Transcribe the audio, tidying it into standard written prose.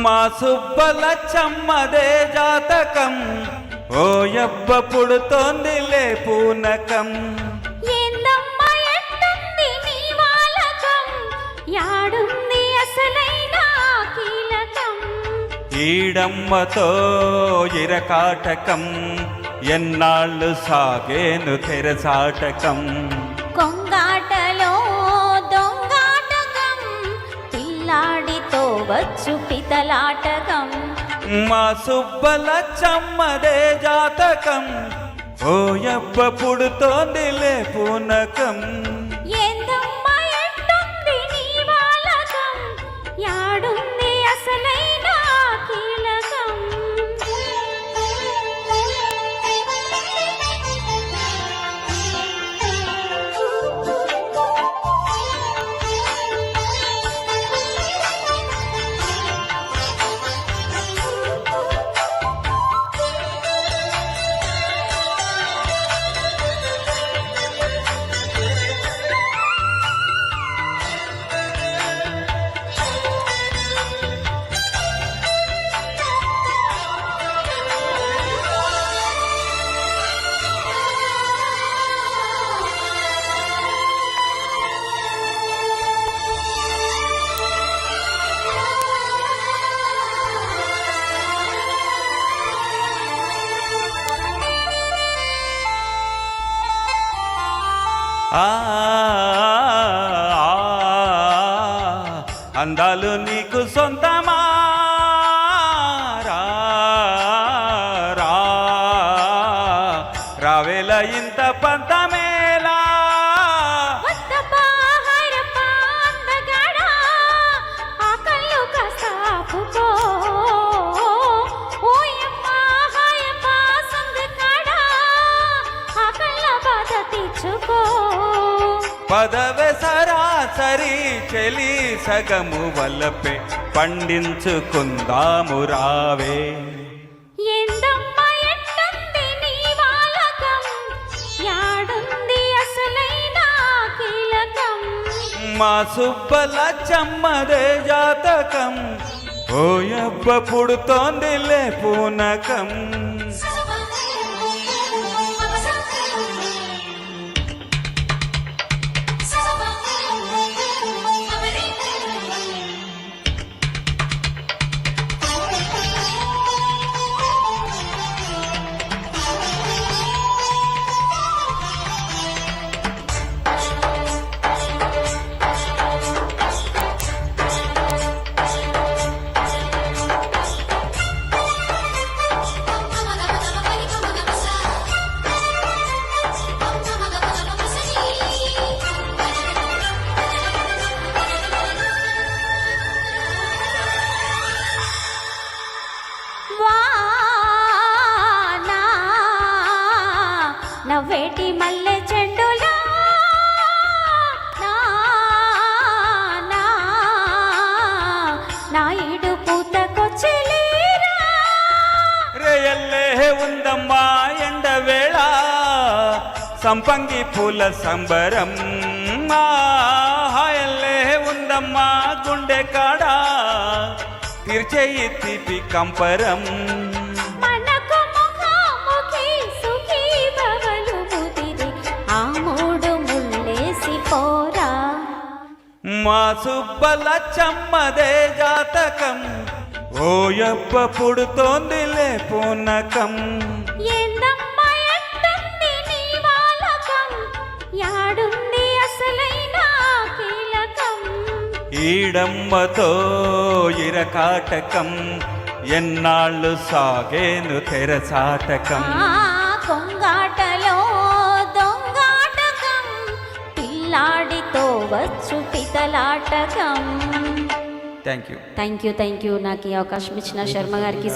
మా సుబ్బలచ్చమ్మదే జాతకం ఓయబ్బ పుడుతోందిలే పూనకం. ఏందమ్మా ఎట్టుంది నీ వాలకం, యాడుంది అసలైన కీలకం. ఈడమ్మతో ఇరకాటకం ఎన్నాళ్ళు సాగేను తెరసాటకం. కొంగాటలో దొంగాటకం, పిల్లాడితో వచ్చు పితలాటకం. మా సుబ్బలచ్చమ్మదే జాతకం ఓయబ్బ పుడుతోందిలే పూనకం. ఏందమ్మా ఎట్టుంది నీ వాలకం, యాడుంది అసలైన కీలకం. ఆ అందాలు నీకు సొంతమా రావేల ఇంత పంతమేలా. పదవే సరాసరి చెలి సగము వలపే పండించుకుందాము రావే. ఏందమ్మా ఎట్టుంది నీ వాలకం, యాడుంది అసలైన కీలకం. మా సుబ్బలచ్చమ్మదే జాతకం ఓయబ్బ పుడుతోందిలే పూనకం. నవ్వేటి మల్లె చెండులా నా ఈడు పూతకొచ్చిలీరా. రేయల్లే ఉందమ్మా ఎండవేళ సంపంగి పూల సంబరం. హాయల్లే ఉందమ్మా గుండె కాడా తీర్చేయి తీపి కంపరం. మా సుబ్బలచ్చమ్మదే జాతకం ఓయబ్బ పుడుతోందిలే పూనకం. ఏందమ్మా ఎట్టుంది నీ వాలకం, యాడుంది అసలైన కీలకం. ఈడమ్మతో ఇరకాటకం ఎన్నాళ్ళు సాగేను తెరసాటకం. కొంగాటలో దొంగాటకం, పిల్లాడితో వచ్చు పితలాటకం. Thank you. థ్యాంక్ యూ నాకు ఈ అవకాశం ఇచ్చిన శర్మ గారికి